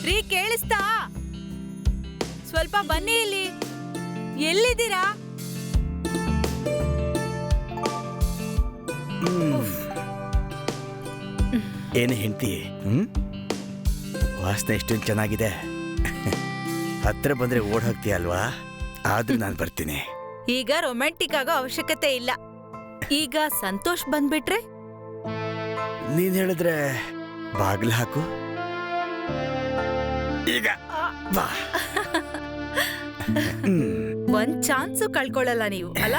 ರೀ ಕೇಳಿಸ್ತಾ? ಸ್ವಲ್ಪ ಬನ್ನಿ ಇಲ್ಲಿ. ಎಲ್ಲಿದ್ದೀರಾ? ಏನು ಹೆಂಡತಿ? ವಾಸನೆ ಎಷ್ಟೊಂದು ಚೆನ್ನಾಗಿದೆ. ಹತ್ರ ಬಂದ್ರೆ ಓಡ್ ಹೋಗ್ತೀಯ ಅಲ್ವಾ? ಆದ್ರೂ ನಾನು ಬರ್ತೀನಿ. ಈಗ ರೊಮ್ಯಾಂಟಿಕ್ ಆಗೋ ಅವಶ್ಯಕತೆ ಇಲ್ಲ. ಈಗ ಸಂತೋಷ್ ಬಂದ್ಬಿಟ್ರೆ ನೀನ್ ಹೇಳಿದ್ರೆ ಬಾಗಿಲು ಹಾಕು. ಈಗ ಬಾ. ಒಂದ್ ಚಾನ್ಸು ಕಳ್ಕೊಳ್ಳಲ್ಲ ನೀವು ಅಲ್ಲ?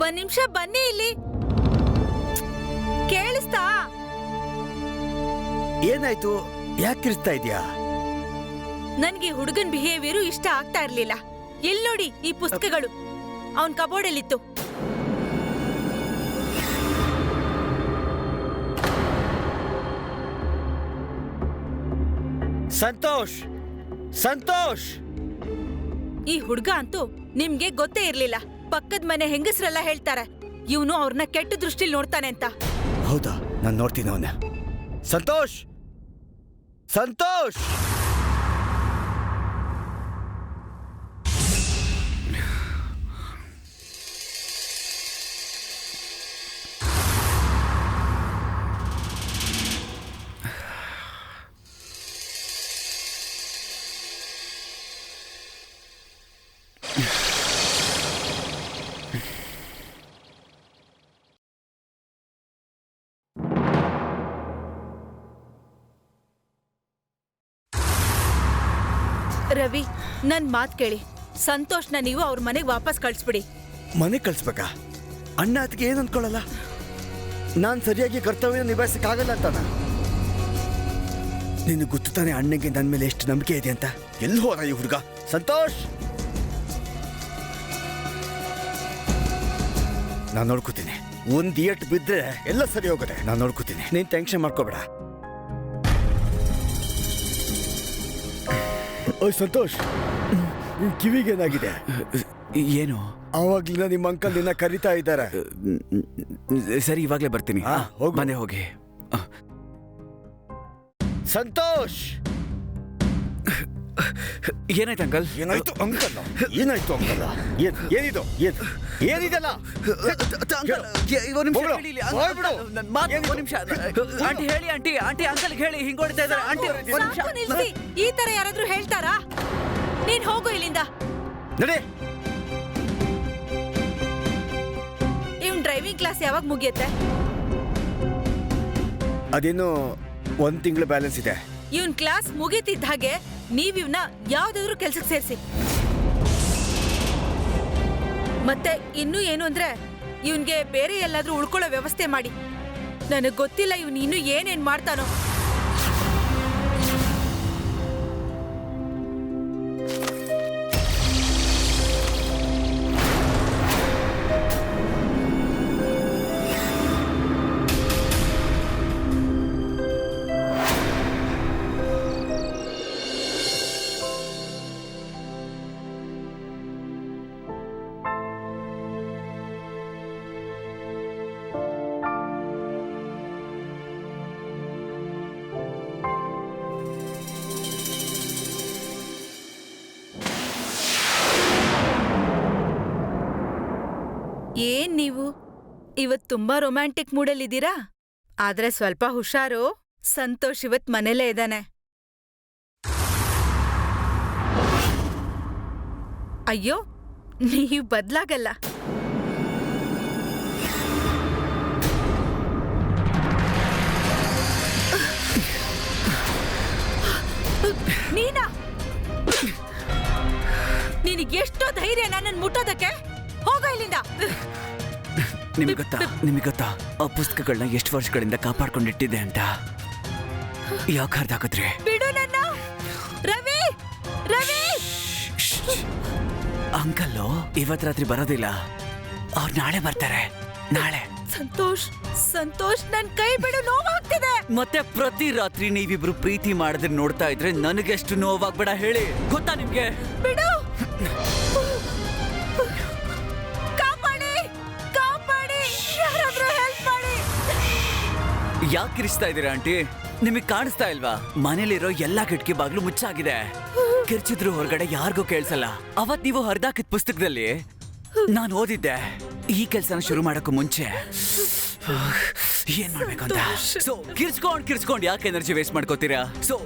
ಒಂದ್ ನಿಮಿಷ ಬನ್ನಿ ಇಲ್ಲಿ. ಕೇಳಿಸ್ತಾ? ಏನಾಯ್ತು? ಯಾಕೆ ಕಿರ್ಸ್ತಾ ಇದೀಯಾ? ನನ್ಗೆ ಹುಡುಗನ್ ಬಿಹೇವಿಯರು ಇಷ್ಟ ಆಗ್ತಾ ಇರ್ಲಿಲ್ಲ. ಎಲ್ ನೋಡಿ ಈ ಪುಸ್ತಕಗಳು ಅವನ್ ಕಬೋರ್ಡಲ್ಲಿತ್ತು. ಸಂತೋಷ್, ಸಂತೋಷ್! ಈ ಹುಡುಗ ಅಂತೂ ನಿಮ್ಗೆ ಗೊತ್ತೇ ಇರ್ಲಿಲ್ಲ. ಪಕ್ಕದ ಮನೆ ಹೆಂಗಸ್ರೆಲ್ಲ ಹೇಳ್ತಾರೆ ಇವನು ಅವ್ರನ್ನ ಕೆಟ್ಟ ದೃಷ್ಟಿಲಿ ನೋಡ್ತಾನೆ ಅಂತ. ಹೌದಾ? ನಾನು ನೋಡ್ತೀನಿ ಅವನ. ಸಂತೋಷ್, ಸಂತೋಷ್! ರವಿ, ನನ್ ಮಾತ್ ಕೇಳಿ. ಸಂತೋಷ್ನ ನೀವು ಅವ್ರ ಮನೆಗೆ ವಾಪಸ್ ಕಳ್ಸ್ಬಿಡಿ. ಮನೆ ಕಳ್ಸ್ಬೇಕಾ? ಅಣ್ಣ ಅದಕ್ಕೆ ಏನ್ ಅನ್ಕೊಳ್ಳಲ್ಲ. ನಾನ್ ಸರಿಯಾಗಿ ಕರ್ತವ್ಯ ನಿಭಾಯಿಸಕ್ಕಾಗಲ್ಲ ಅಂತಾನ. ನಿನಗೆ ಗೊತ್ತು ತಾನೆ ಅಣ್ಣಗೆ ನನ್ನ ಮೇಲೆ ಎಷ್ಟು ನಂಬಿಕೆ ಇದೆ ಅಂತ. ಎಲ್ಲಿ ಹೋದ ಈ ಹುಡುಗ? ಸಂತೋಷ್, ನಾನು ನೋಡ್ಕೋತೀನಿ. ಒಂದ್ ಏಟ್ ಬಿದ್ರೆ ಎಲ್ಲ ಸರಿ ಹೋಗುತ್ತೆ. ನಾನು ನೋಡ್ಕೋತೀನಿ, ನೀನ್ ಟೆನ್ಷನ್ ಮಾಡ್ಕೋಬೇಡ. ಓಯ್ ಸಂತೋಷ್, ಕಿವಿಗೇನಾಗಿದೆ? ಏನು? ಆವಾಗ್ಲಿಂದ ನಿಮ್ಮ ಅಂಕಲ್ ನಿನ್ನ ಕರಿತಾ ಇದ್ದಾರೆ. ಸರಿ, ಇವಾಗ್ಲೇ ಬರ್ತೀನಿ. ಹೋಗು. ಮನೆ ಹೋಗಿ. ಸಂತೋಷ್! ಏನಾಯ್ತು ಅಂಕಲ್? ಏನಾಯ್ತು ಅಂಕಲ್? ಏನಾಯ್ತು ಅಂಕಲ್? ಏನಿದು? ಏನಿದೆಲ್ಲ? ಆಂಟಿ ಹೇಳಿ, ಆಂಟಿ ಆಂಟಿ ಅಂಕಲ್ ಹೇಳಿ, ಹಿಂಗ್ ಹೊಡಿತಾ ಇದ್ದಾರೆ ಆಂಟಿ. ಸಾಕು ನಿಲ್ಸಿ. ಈ ತರ ಯಾರಾದ್ರೂ ಹೇಳ್ತಾರಾ? ನೀನ್ ಹೋಗು ಇಲ್ಲಿಂದ. ನಡೆ. ಇವ್ನ್ ಡ್ರೈವಿಂಗ್ ಕ್ಲಾಸ್ ಯಾವಾಗ ಮುಗಿಯುತ್ತೆ? ಅದೇನು 1 ತಿಂಗಳ ಬ್ಯಾಲೆನ್ಸ್ ಇದೆ. ಇವನ್ ಕ್ಲಾಸ್ ಮುಗಿತಿದ್ದ ಹಾಗೆ ನೀವ್ ಇವ್ನ ಯಾವ್ದಾದ್ರು ಕೆಲ್ಸಕ್ಕೆ ಸೇರಿಸಿ. ಮತ್ತೆ ಇನ್ನೂ ಏನು ಅಂದ್ರೆ ಇವನ್ಗೆ ಬೇರೆ ಎಲ್ಲಾದ್ರೂ ಉಳ್ಕೊಳ್ಳೋ ವ್ಯವಸ್ಥೆ ಮಾಡಿ. ನನಗ್ ಗೊತ್ತಿಲ್ಲ ಇವನ್ ಇನ್ನು ಏನೇನ್ ಮಾಡ್ತಾನೋ. ಏನ್ ನೀವು ಇವತ್ ತುಂಬಾ ರೊಮ್ಯಾಂಟಿಕ್ ಮೂಡಲ್ಲಿದ್ದೀರಾ? ಆದ್ರೆ ಸ್ವಲ್ಪ ಹುಷಾರು, ಸಂತೋಷ್ ಇವತ್ ಮನೇಲೇ ಇದ್ದಾನೆ. ಅಯ್ಯೋ, ನೀವ್ ಬದ್ಲಾಗಲ್ಲ. ನೀನಾ? ನಿನಗೆಷ್ಟೋ ಧೈರ್ಯ ನನ್ನನ್ನು ಮುಟ್ಟೋದಕ್ಕೆ? ಹೋಗ ಇಲ್ಲಿಂದ. ನಿಮಗೆ ಗೊತ್ತಾ ಆ ಪುಸ್ತಕಗಳನ್ನ ಎಷ್ಟು ವರ್ಷಗಳಿಂದ ಕಾಪಾಡ್ಕೊಂಡಿಟ್ಟಿದ್ದೆ ಅಂತ? ಯಾಕೆ ಹರಿದಾಕದ್ರಿ? ಬಿಡು ನನ್ನ. ರವಿ, ರವಿ! ಅಂಕಲ್ಲು ಇವತ್ ರಾತ್ರಿ ಬರೋದಿಲ್ಲ, ಅವ್ರು ನಾಳೆ ಬರ್ತಾರೆ. ನಾಳೆ. ಸಂತೋಷ್, ಸಂತೋಷ್, ನನ್ ಕೈ ಬಿಡು, ನೋವಾಗ್ತಿದೆ. ಮತ್ತೆ ಪ್ರತಿ ರಾತ್ರಿ ನೀವಿಬ್ರು ಪ್ರೀತಿ ಮಾಡಿದ್ರೆ ನೋಡ್ತಾ ಇದ್ರೆ ನನಗೆಷ್ಟು ನೋವಾಗ್ಬೇಡ ಹೇಳಿ, ಗೊತ್ತಾ ನಿಮ್ಗೆ? ಬಿಡು. ಕಾಪಾಡಿ, ಕಾಪಾಡಿ, ಯಾರಾದ್ರೂ ಹೆಲ್ಪ್ ಮಾಡಿ. ಯಾಕೆ ಕಿರಿಸ್ತಾ ಇದೀರಾ ಆಂಟಿ? ನಿಮಗ್ ಕಾಣಿಸ್ತಾ ಇಲ್ವಾ? ಮನೇಲಿರೋ ಎಲ್ಲಾ ಕಿಟಕಿ ಬಾಗ್ಲು ಮುಚ್ಚಾಗಿದೆ. ಕಿರ್ಚಿದ್ರು ಹೊರಗಡೆ ಯಾರಿಗೂ ಕೇಳ್ಸಲ್ಲ. ಅವತ್ ನೀವು ಹರಿದಾಕಿದ ಪುಸ್ತಕದಲ್ಲಿ ನಾನು ಓದಿದ್ದೆ, ಈ ಕೆಲ್ಸನ ಶುರು ಮಾಡಕ್ಕೂ ಮುಂಚೆ ಏನ್ ಮಾಡ್ಬೇಕು ಅಂತ. ಸೊ ಕಿರ್ಚ್ಕೊಂಡ್ ಯಾಕೆ ಎನರ್ಜಿ ವೇಸ್ಟ್ ಮಾಡ್ಕೋತೀರಾ? ಸೊ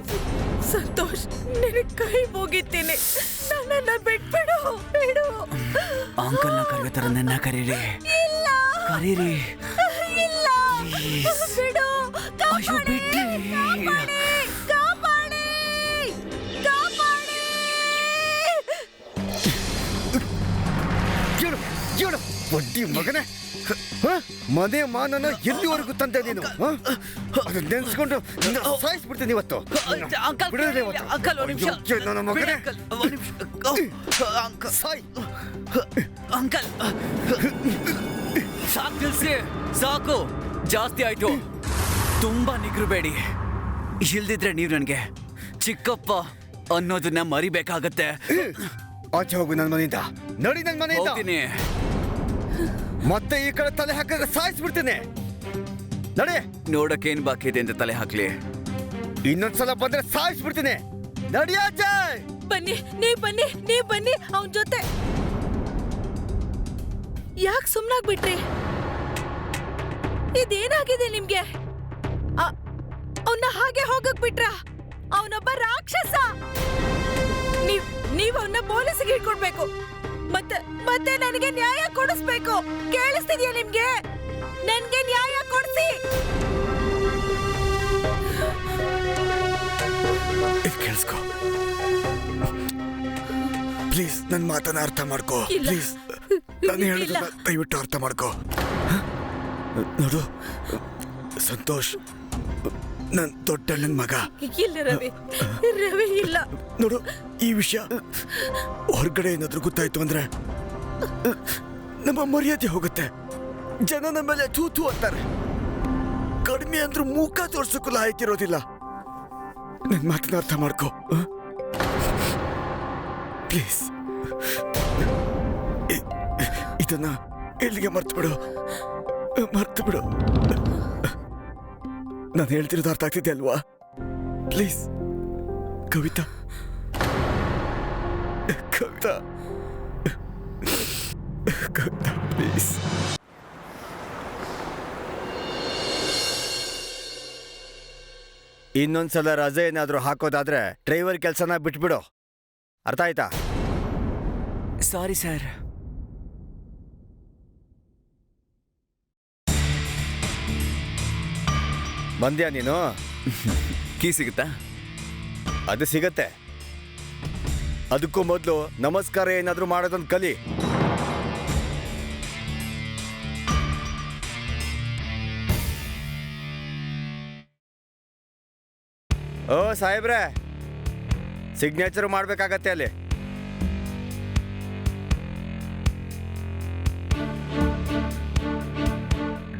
ಸಂತೋಷ್, ನಿನ್ನ ಕೈ ಮುಗಿತೀನಿ, ನನ್ನನ್ನ ಬಿಟ್ಬಿಡು. ಬಿಡು. ಅಂಕಲ್ನ ಕರೆಯೋ ತರ ನನ್ನ ಕರೀರಿ. ಇಲ್ಲ, ಕರೀರಿ. ಇಲ್ಲ, ಬಿಡು. ಅಯ್ಯೋ ಬಿಡ್ರಿ. ಕಾಪಾಡಿ, ಕಾಪಾಡಿ. ಬಡ್ಡಿ ಮಗನೇ, ಮನೆ ಮಾನನ ಎಲ್ಲಿವರೆಗೂ ತಂದೆ ನೀನು? ಅದನ್ನ ನೆನ್ಸ್ಕೊಂಡು ಸಾಯಿಸ್ಬಿಡ್ತೀನಿ ಇವತ್ತು. ಬಿಡೋದಿಲ್ಲ ಇವತ್ತು. ಅಯ್ಯೋ, ನನ್ನ ಮಗನೇ, ಸಾಯ್. ಅಂಕಲ್ ಸಾಕು, ನಿಲ್ಸಿ, ಸಾಕು, ಜಾಸ್ತಿ ಆಯ್ತು. ತುಂಬಾ ನಿಗ್ರಬೇಡಿ, ಇಲ್ದಿದ್ರೆ ನೀವು ನನಗೆ ಚಿಕ್ಕಪ್ಪ ಅನ್ನೋದನ್ನ ಮರಿಬೇಕಾಗತ್ತೆ. ಆಚೆ ಹೋಗು ನನ್ನ ಮನೆಯಿಂದ. ನಡಿ ನನ್ನ ಮನೆಯಿಂದ. ಹೋಗ್ತೀನಿ. ಮತ್ತೆ ಈ ಕಡೆ ತಲೆ ಹಾಕಾಗ ಸಾಯಿಸ್ಬಿಡ್ತೀನಿ. ನಡಿ. ನೋಡಕ್ಕೇನ್ ಬಾಕಿ ಇದೆ ಅಂತ ತಲೆ ಹಾಕ್ಲಿ. ಇನ್ನೊಂದ್ಸಲ ಬಂದ್ರೆ ಸಾಯಿಸ್ಬಿಡ್ತೀನಿ. ನಡಿ ಅಜಯ್. ಬನ್ನಿ, ನೀವ್ ಬನ್ನಿ ಅವನ್ ಜೊತೆ. ಯಾಕೆ ಸುಮ್ನಾಗ್ಬಿಟ್ರಿ? ಇದೇನಾಗಿದೆ ನಿಮ್ಗೆ? ಅವನ್ನ ಹಾಗೆ ಹೋಗಕ್ ಬಿಟ್ರ? ಅವನೊಬ್ಬ ರಾಕ್ಷಸ. ನೀವ್ ಅವನ್ನ ಪೊಲೀಸಿಗೆ ಹಿಡ್ಕೊಡ್ಬೇಕು. ಮತ್ತೆ ನನಗೆ ನ್ಯಾಯ ಕೊಡಿಸ್ಬೇಕು. ಕೇಳಿಸ್ತಿದ್ಯಾ ನಿಮ್ಗೆ? ನನ್ಗೆ ನ್ಯಾಯ ಕೊಡ್ಸಿ. ಕೇಳಿಸ್ಕೊ ಪ್ಲೀಸ್, ನನ್ನ ಮಾತನ್ನ ಅರ್ಥ ಮಾಡ್ಕೋ. ಇಲ್ಲ. ಪ್ಲೀಸ್, ನಾನು ಹೇಳೋದನ್ನ ದಯವಿಟ್ಟು ಅರ್ಥ ಮಾಡ್ಕೋ. ನೋಡು ಸಂತೋಷ್, ನನ್ ದೊಡ್ಡಣ್ಣನ ಮಗ. ಇಲ್ಲ ರವಿ, ರವಿ ಇಲ್ಲ. ನೋಡು, ಈ ವಿಷಯ ಹೊರಗಡೆ ಏನಾದ್ರೂ ಗೊತ್ತಾಯ್ತು ಅಂದ್ರೆ ನಮ್ಮ ಮರ್ಯಾದೆ ಹೋಗುತ್ತೆ. ಜನ ನಮ್ಮ ಮೇಲೆ ತೂತು ಅಂತಾರೆ. ಕಡಿಮೆ ಅಂದ್ರೂ ಮೂಕ ತೋರ್ಸಕ್ಕೂ ಲಾಯಕ್ಕಿರೋದಿಲ್ಲ. ನನ್ ಮಾತನ್ನ ಅರ್ಥ ಮಾಡ್ಕೋ ಪ್ಲೀಸ್. ಇದನ್ನ ಇಲ್ಲಿಗೆ ಮರ್ತು ಬಿಡು. ನಾನು ಹೇಳ್ತಿರೋದು ಅರ್ಥ ಆಗ್ತಿದೆ ಅಲ್ವಾ? Please Kavitha, please. ಇನ್ನೊಂದ್ಸಲ ರಜೆ ಏನಾದ್ರೂ ಹಾಕೋದಾದ್ರೆ ಡ್ರೈವರ್ ಕೆಲ್ಸನ ಬಿಟ್ಬಿಡು. ಅರ್ಥ ಆಯ್ತಾ? Sorry sir. ಬಂದ್ಯಾ ನೀನು? ಕೀ ಸಿಗುತ್ತಾ? ಅದು ಸಿಗತ್ತೆ. ಅದಕ್ಕೂ ಮೊದಲು ನಮಸ್ಕಾರ ಏನಾದ್ರೂ ಮಾಡೋದೊಂದು ಕಲಿ. ಓ ಸಾಹೇಬ್ರೆ, ಸಿಗ್ನೇಚರ್ ಮಾಡ್ಬೇಕಾಗತ್ತೆ ಅಲ್ಲಿ.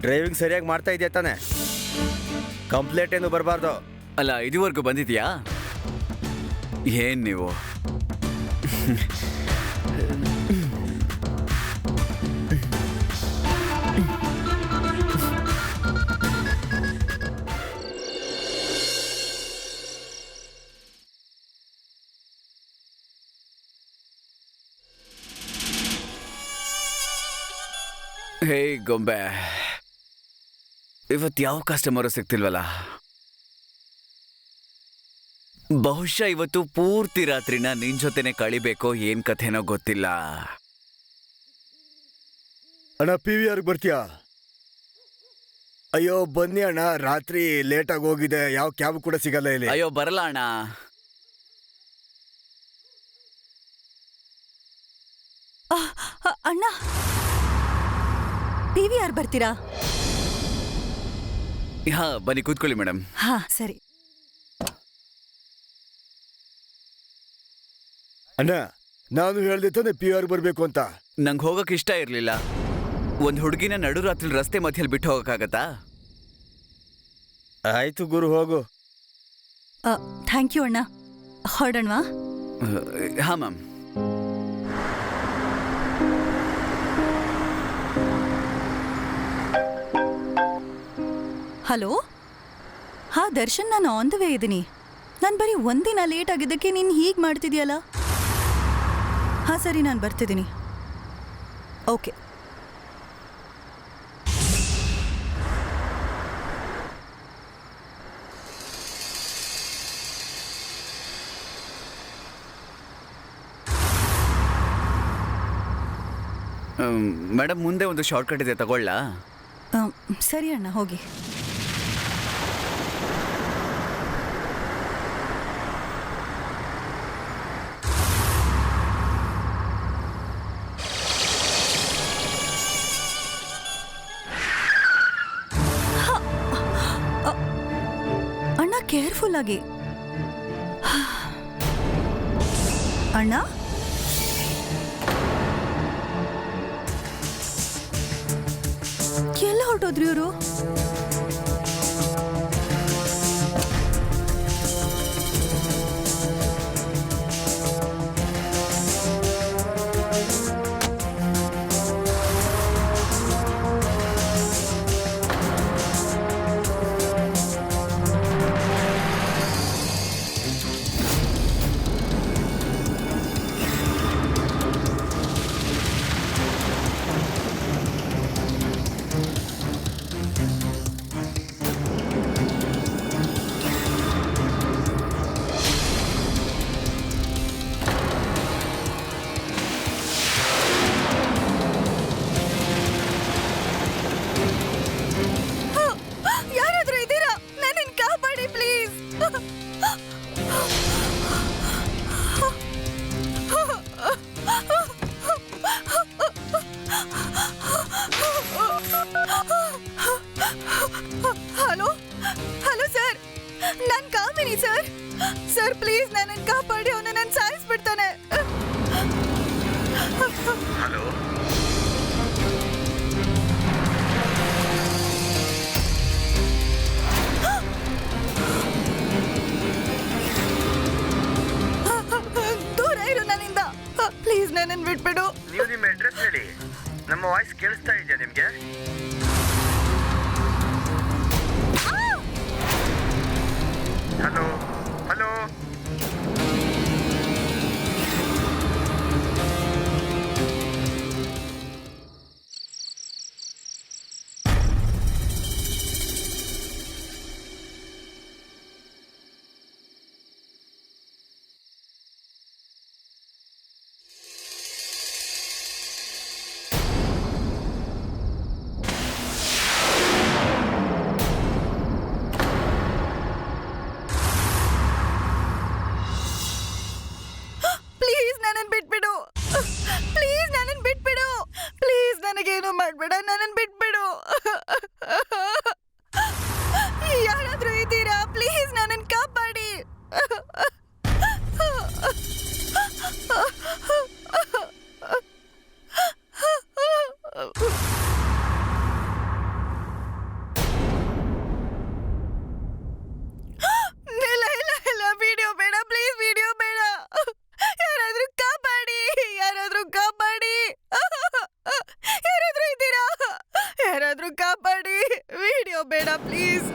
ಡ್ರೈವಿಂಗ್ ಸರಿಯಾಗಿ ಮಾಡ್ತಾ ಇದೆಯಾ ತಾನೆ? ಕಂಪ್ಲೇಂಟ್ ಏನು ಬರಬಾರ್ದು. ಅಲ್ಲ, ಇದುವರೆಗೂ ಬಂದಿದ್ಯಾ? ಏನ್ ನೀವು? ಹೇ ಗೊಂಬೆ, ಇವತ್ತು ಯಾವ ಕಸ್ಟಮರು ಸಿಗ್ತಿಲ್ವಲ್ಲ? ಬಹುಶಃ ಇವತ್ತು ಪೂರ್ತಿ ರಾತ್ರಿನ ನಿನ್ ಜೊತೆನೆ ಕಳಿಬೇಕೋ ಏನ್ ಕಥೆನೋ ಗೊತ್ತಿಲ್ಲ. ಅಣ್ಣ PVR ಬರ್ತೀಯಾ? ಅಯ್ಯೋ ಬನ್ನಿ ಅಣ್ಣ, ರಾತ್ರಿ ಲೇಟಾಗಿ ಹೋಗಿದೆ, ಯಾವ ಕ್ಯಾಬ್ ಕೂಡ ಸಿಗಲ್ಲ ಇಲ್ಲಿ. ಅಯ್ಯೋ ಬರಲ್ಲ ಅಣ್ಣ. ಅಣ್ಣ PVR ಬರ್ತೀರಾ? ಹಾ ಬನ್ನಿ ಕೂತ್ಕೊಳ್ಳಿ ಮೇಡಮ್. ಹಾ ಸರಿ. ಅಣ್ಣ ನಾನು ಹೇಳ್ದೆ ತಾನೆ PVR ಬರ್ಬೇಕು ಅಂತ. ನಂಗೆ ಹೋಗಕ್ ಇಷ್ಟ ಇರ್ಲಿಲ್ಲ. ಒಂದ್ ಹುಡುಗಿನ ನಡುರಾತ್ರಿ ರಸ್ತೆ ಮಧ್ಯದಲ್ಲಿ ಬಿಟ್ಟು ಹೋಗಕ್ಕಾಗತ್ತಾ? ಆಯ್ತು ಗುರು, ಹೋಗು. ಥ್ಯಾಂಕ್ ಯು ಅಣ್ಣ. ಹೊರಡೋಣವಾ? ಹಾ ಮ್ಯಾಮ್. ಹಲೋ. ಹಾ ದರ್ಶನ್, ನಾನು ಆನ್ ದ ವೇ ಇದ್ದೀನಿ. ನಾನು ಬರೀ ಒಂದಿನ ಲೇಟ್ ಆಗಿದ್ದಕ್ಕೆ ನೀನು ಹೀಗೆ ಮಾಡ್ತಿದ್ಯಲ್ಲ. ಹಾಂ ಸರಿ, ನಾನು ಬರ್ತಿದ್ದೀನಿ. ಓಕೆ. ಮೇಡಮ್ ಮುಂದೆ ಒಂದು ಶಾರ್ಟ್ ಕಟ್ ಇದೆ, ತಗೊಳ್ಳಾ? ಸರಿ ಅಣ್ಣ, ಹೋಗಿ. ಅಣ್ಣ ಕೇರ್ಫುಲ್ ಆಗಿ. ಅಣ್ಣ ಎಲ್ಲ ಹೊರಟೋದ್ರಿ ಇವರು? ಹಲೋ ಹಲೋ ಸರ್, ನಾನು ಕಾಮಿನಿ ಸರ್. ಸರ್ ಪ್ಲೀಸ್ ನನ್ನನ್ನು ಕಾಪಾಡಿ, ಅವನು ನನ್ನ ಸಾಯಿಸ್ಬಿಡ್ತಾನೆ. ಹಲೋ, ದೂರ ಇರು ನನ್ನಿಂದ. ಪ್ಲೀಸ್ ನನ್ನನ್ನು ಬಿಟ್ಬಿಡು. ನೀವು ನಿಮ್ಮ ಅಡ್ರೆಸ್ ಹೇಳಿ. ನಮ್ಮ ವಾಯ್ಸ್ ಕೇಳಿಸ್ತಾ ಇದೆಯಾ ನಿಮ್ಗೆ? Hello hello. ಪ್ಲೀಸ್ ನನ್ನನ್ನು ಬಿಟ್ಬಿಡು. ಪ್ಲೀಸ್ ನನ್ನನ್ನು ಬಿಟ್ಬಿಡು. ಪ್ಲೀಸ್ ನನಗೇನು ಮಾಡಬೇಡ, ನನ್ನನ್ನು ಬಿಟ್ಬಿಡು. ಯಾರಾದ್ರೂ ಇದ್ದೀರಾ? ಪ್ಲೀಸ್ ನನ್ನನ್ನು ಕಾಪಾಡಿ. ಇಲ್ಲ ಇಲ್ಲ ಇಲ್ಲ, ವಿಡಿಯೋ ಬೇಡ ಪ್ಲೀಸ್, ವಿಡಿಯೋ ಬೇಡ. ಯಾರಾದ್ರೂ ಕಾಪಾಡಿ, ಯಾರಾದ್ರೂ ಕಾಪಾಡಿ. ಯಾರಾದ್ರೂ ಇದ್ದೀರಾ? ಯಾರಾದ್ರೂ ಕಾಪಾಡಿ. ವಿಡಿಯೋ ಬೇಡ ಪ್ಲೀಸ್.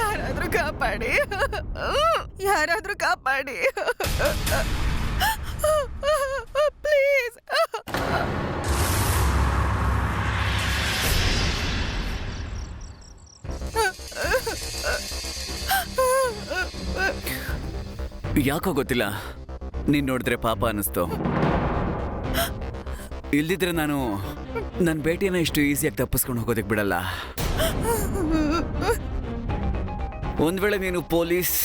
ಯಾರಾದ್ರೂ ಕಾಪಾಡಿ, ಯಾರಾದ್ರೂ ಕಾಪಾಡಿ ಪ್ಲೀಸ್. ಯಾಕೋ ಗೊತ್ತಿಲ್ಲ, ನೀನ್ ನೋಡಿದ್ರೆ ಪಾಪ ಅನಿಸ್ತು. ಇಲ್ದಿದ್ರೆ ನಾನು ನನ್ನ ಭೇಟಿನ ಇಷ್ಟು ಈಸಿಯಾಗಿ ತಪ್ಪಿಸ್ಕೊಂಡು ಹೋಗೋದಕ್ಕೆ ಬಿಡಲ್ಲ. ಒಂದ್ ವೇಳೆ ನೀನು ಪೊಲೀಸ್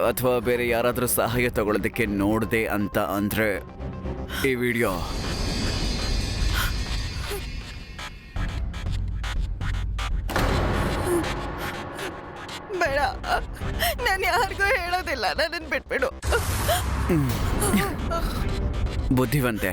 ಅಥವಾ ಬೇರೆ ಯಾರಾದ್ರೂ ಸಹಾಯ ತಗೊಳ್ಳೋದಕ್ಕೆ ನೋಡ್ದೆ ಅಂತ ಅಂದ್ರೆ ಈ ವಿಡಿಯೋ ಬೇಡ, ನಾನು ಯಾರಿಗೂ ಹೇಳೋದಿಲ್ಲ, ನನ್ನನ್ನು ಬಿಟ್ಬಿಡು. ಬುದ್ಧಿವಂತೆ.